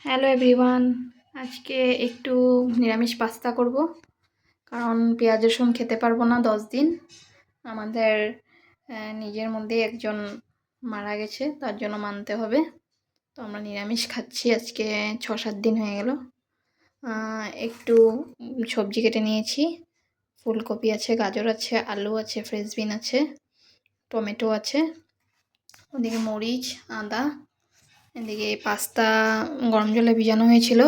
Hello everyone, আজকে একটু নিরামিষ পাস্তা করব, কারণ পেঁয়াজ রসুন খেতে পারবো না 10 দিন। আমাদের নিজের মধ্যে একজন মারা গেছে, তার জন্য মানতে হবে। তো আমরা নিরামিষ খাচ্ছি আজকে 6-7 দিন হয়ে গেল। একটু সবজি কেটে নিয়েছি, ফুলকপি আছে, গাজর আছে, আলু আছে, ফ্রেশ বিন আছে, টমেটো আছে, ওদিকে মরিচ, আদা, এদিকে পাস্তা গরম জলে ভিজানো হয়েছিল,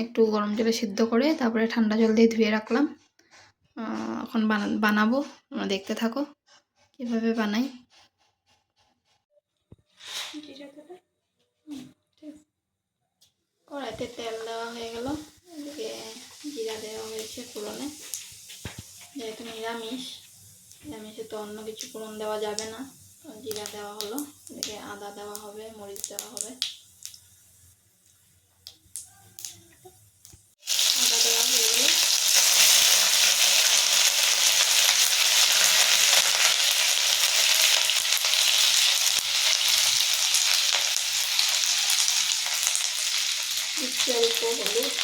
একটু গরম জলে সিদ্ধ করে তারপরে ঠান্ডা জল দিয়ে ধুয়ে রাখলাম। এখন বানাবো, দেখতে থাকো কীভাবে বানাই। কড়াইতে তেল দেওয়া হয়ে গেল, এদিকে জিরা দেওয়া হয়েছে ফোড়নে। যেহেতু নিরামিষে তো অন্য কিছু ফোড়ন দেওয়া যাবে না, তো জিরা দেওয়া হলো। এদিকে আদা দেওয়া হবে, মরিচ দেওয়া হবে। আদা দেওয়া হয়ে গেল, একটু অল্প হলুদ,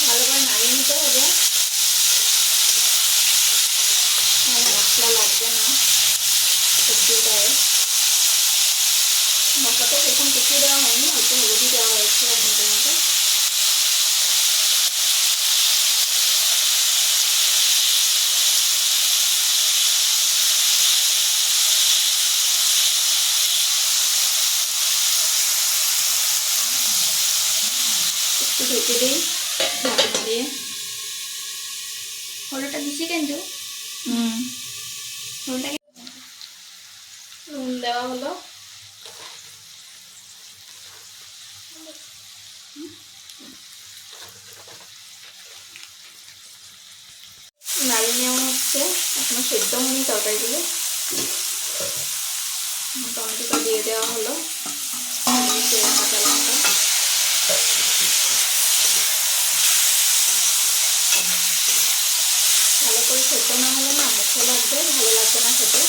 ভালো করে নাড়িয়ে নিতে হবে। মশলা লাগবে না সবজির গায়ে, মশলাটা সেরকম কিছু দেওয়া হয়নি, অল্প হলুদই দেওয়া হয়েছে আপনাদের মধ্যে। একটু ঢেকে দিই ঢাকনা দিয়ে। হলুদটা দিচ্ছি কিন্তু হলুদটাকে নুন দেওয়া হলো, নাড়িয়ে নেওয়া হচ্ছে। এখনো সেদ্ধ হয়নি তরকারিগুলো। টমেটোটা দিয়ে দেওয়া হলো, কাঁচা লঙ্কা, ভালো করে সেদ্ধ না হলে না মুখে লাগবে, ভালো লাগবে না খেতে।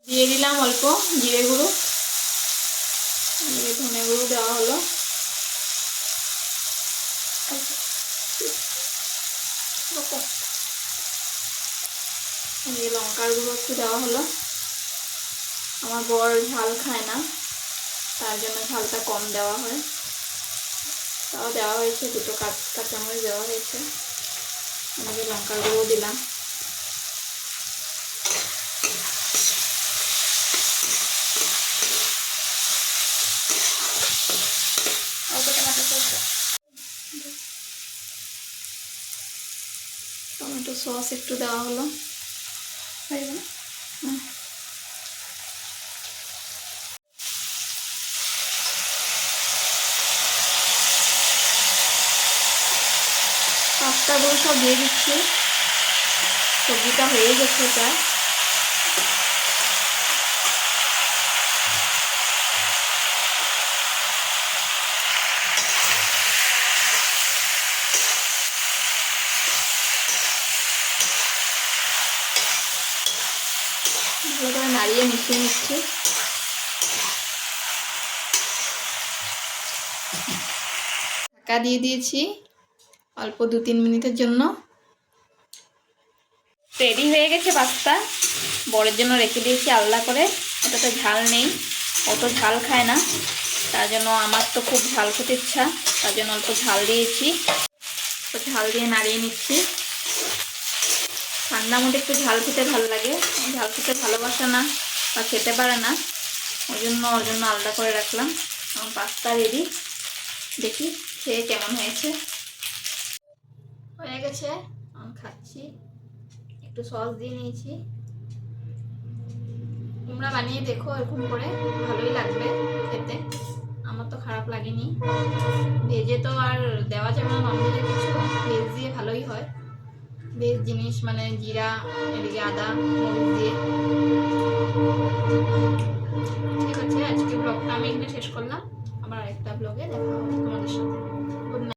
দিয়ে দিলাম অল্প জিরে গুঁড়ো, ধনে গুঁড়ো দেওয়া হলো, লঙ্কার গুঁড়ো একটু দেওয়া হলো। আমার বর ঝাল খায় না, তার জন্য ঝালটা কম দেওয়া হয়। তাও দেওয়া হয়েছে, 2 কাঁচামরিচ দেওয়া হয়েছে। আমাকে লঙ্কার গুঁড়ো দিলাম। টমেটো সস একটু দেওয়া হলো। পাস্তাগুলো সব দিয়ে দিচ্ছি, সবজিটা হয়ে গেছে প্রায়। ভালো করে নাড়িয়ে মিশিয়ে নিচ্ছি। ঢাকা দিয়ে দিয়েছি অল্প 2-3 মিনিটের জন্য। রেডি হয়ে গেছে পাস্তা, বরের জন্য রেখে দিয়েছি আলাদা করে। ওটাতে ঝাল নেই, অত ঝাল খায় না, তার জন্য আমার তো খুব ঝাল খেতে ইচ্ছা, তার জন্য অল্প ঝাল দিয়েছি। ঝাল দিয়ে নাড়িয়ে নিচ্ছি। ঠান্ডার মধ্যে একটু ঝাল খেতে ভালো লাগে, ঝাল খেতে ভালোবাসে না বা খেতে পারে না, ওর জন্য আলাদা করে রাখলাম। আমার পাস্তা রেডি, দেখি খেয়ে কেমন হয়েছে। হয়ে গেছে, আমি খাচ্ছি। একটু সস দিয়ে নিয়েছি, তোমরা বানিয়ে দেখো এরকম করে, ভালোই লাগবে খেতে। ঢালিনি। ভেজে তো আর দেওয়া যাবে না ননভেজের কিছু, ভেজ দিয়ে ভালোই হয়। ভেজ জিনিস মানে জিরা, এদিকে আদা মরিচ দিয়ে। ঠিক আছে, আজকে ব্লগটা আমি এখানে শেষ করলাম। আবার আরেকটা ব্লগে দেখা হবে তোমাদের সাথে। Good night.